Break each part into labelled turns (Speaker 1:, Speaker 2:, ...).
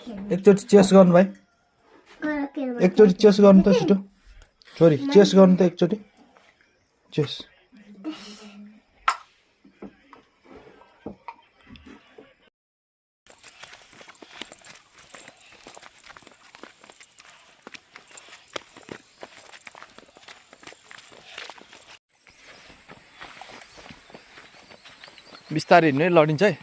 Speaker 1: एकचोटि चेस गर्नु भाइ एकचोटि चेस गर्नु त छिटो छोरी चेस गर्नु त एकचोटि चेस बिस्तारै हिँड्नै लडिन्छ है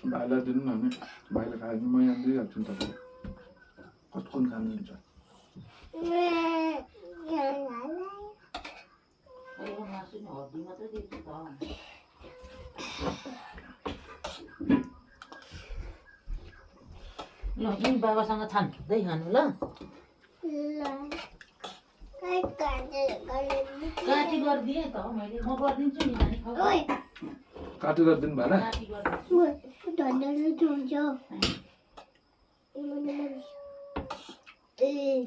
Speaker 1: भाइलाई दिनु न भने भाइले खायो भने म यहाँ दिइहाल्छु नि तपाईँलाई कस्तो खानुहुन्छ
Speaker 2: ल यी बाबासँग छान्दै खानु ल काटी गरिदिएँ त मैले म गरिदिन्छु नि नानी खाऊ
Speaker 1: काटु गरिदिनु भएन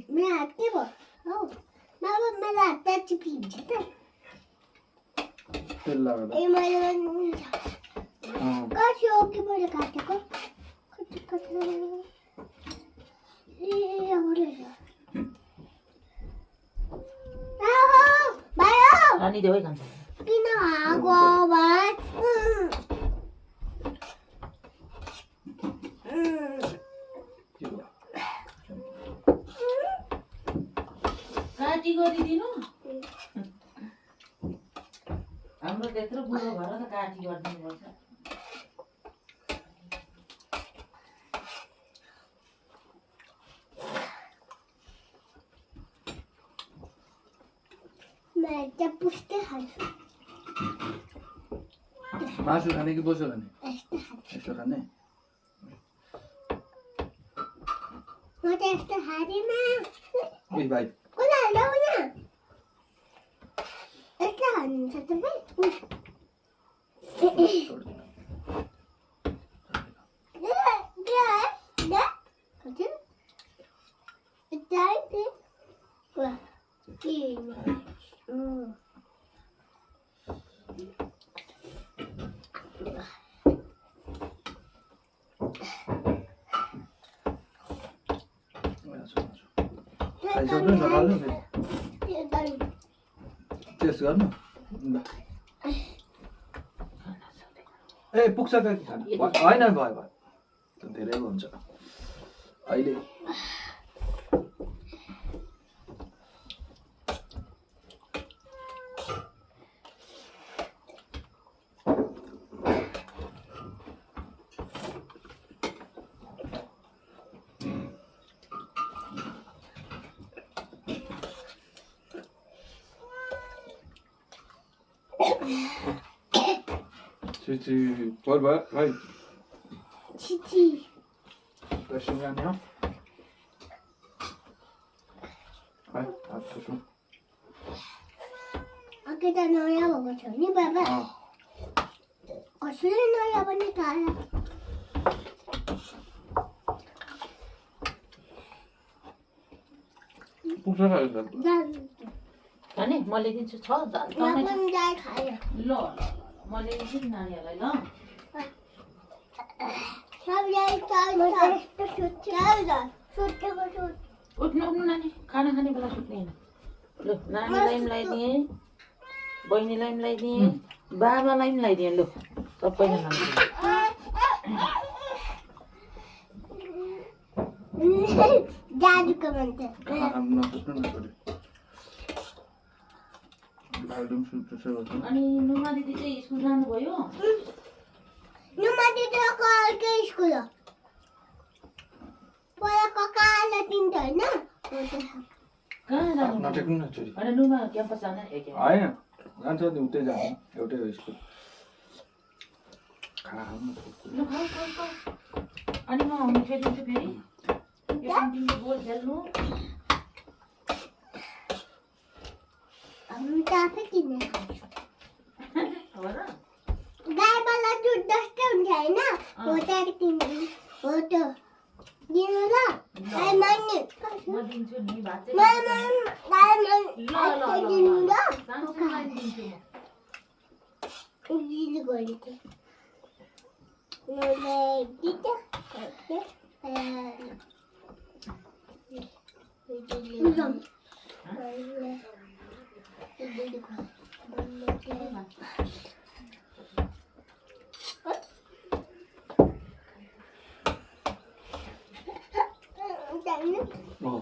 Speaker 3: मेरा हाथ के वो बाबा मेरा हाथ टच पीछे था
Speaker 1: तेल लगाएर
Speaker 3: ये मेरा काश हो कि बोले काटे को कट ये बोले आओ बायो
Speaker 2: नानी देवै खान्छ
Speaker 3: किन आगो भाइ
Speaker 2: काटी गरिदिनु हाम्रो त्यत्रो बुढो भएर त काटी गरिदिनु पर्छ
Speaker 3: मैं जब पुछते खान्छु
Speaker 1: मासु खाने कि बोसो खाने यस्तो खाने
Speaker 3: म त यस्तो खाँदिन
Speaker 1: ओइ भाइ
Speaker 3: कुन हाल्दै हो यहाँ यस्तो खानुहुन्छ तपाईँ
Speaker 1: खाइसक्नु नखाल्नु टेस्ट गर्नु ए पुग्छ कि खानु होइन भयो भयो धेरै हुन्छ अहिले Cici, voll bei, rein.
Speaker 3: Cici.
Speaker 1: Das schon ja, ja. Rein, hast du schon.
Speaker 3: अकेटा नयाँ भएको छ नि बाबा कसले नयाँ पनि खायो
Speaker 1: पुग्छ खायो त
Speaker 2: खाने म ल्याइदिन्छु छ
Speaker 3: खायो
Speaker 2: ल म ल्याइदिन्छु नि नानीहरूलाई ल
Speaker 3: सबलाई
Speaker 2: उठ्नु उठ्नु नानी खाना खाने बेला सुत्ने होइन ल नानीलाई पनि लगाइदिएँ बहिनीलाई पनि लगाइदिएँ बाबालाई पनि लगाइदिएँ लु सबैजना
Speaker 3: जादुको भन्छ
Speaker 2: अनि नुमा दिदी चाहिँ स्कुल जानुभयो
Speaker 3: नुमा दिदीको अर्कै स्कुल हो पहिलाको कालो दिन्छ होइन
Speaker 2: कहाँ जानु
Speaker 1: नटेक्नु न छोरी
Speaker 2: होइन नुमा क्याम्पस जाँदैन
Speaker 1: होइन जान्छ नि उतै जानु एउटै हो स्कुल खानु
Speaker 2: ल खाऊ खाऊ खाऊ अनि म फेरि दिन्छु फेरि यो क्यान्टिनको बोल खेल्नु
Speaker 3: टाकायची नाही
Speaker 2: बरं
Speaker 3: गाय मला दूध ठेवून घ्याय ना होत्या होतं दिनूला काय म्हणणे
Speaker 2: मग दिनचो नाही बाचे
Speaker 3: काय दिनूला
Speaker 2: सांगतो काय दिनचो
Speaker 3: उजील गोळीते नोले दिता
Speaker 1: हो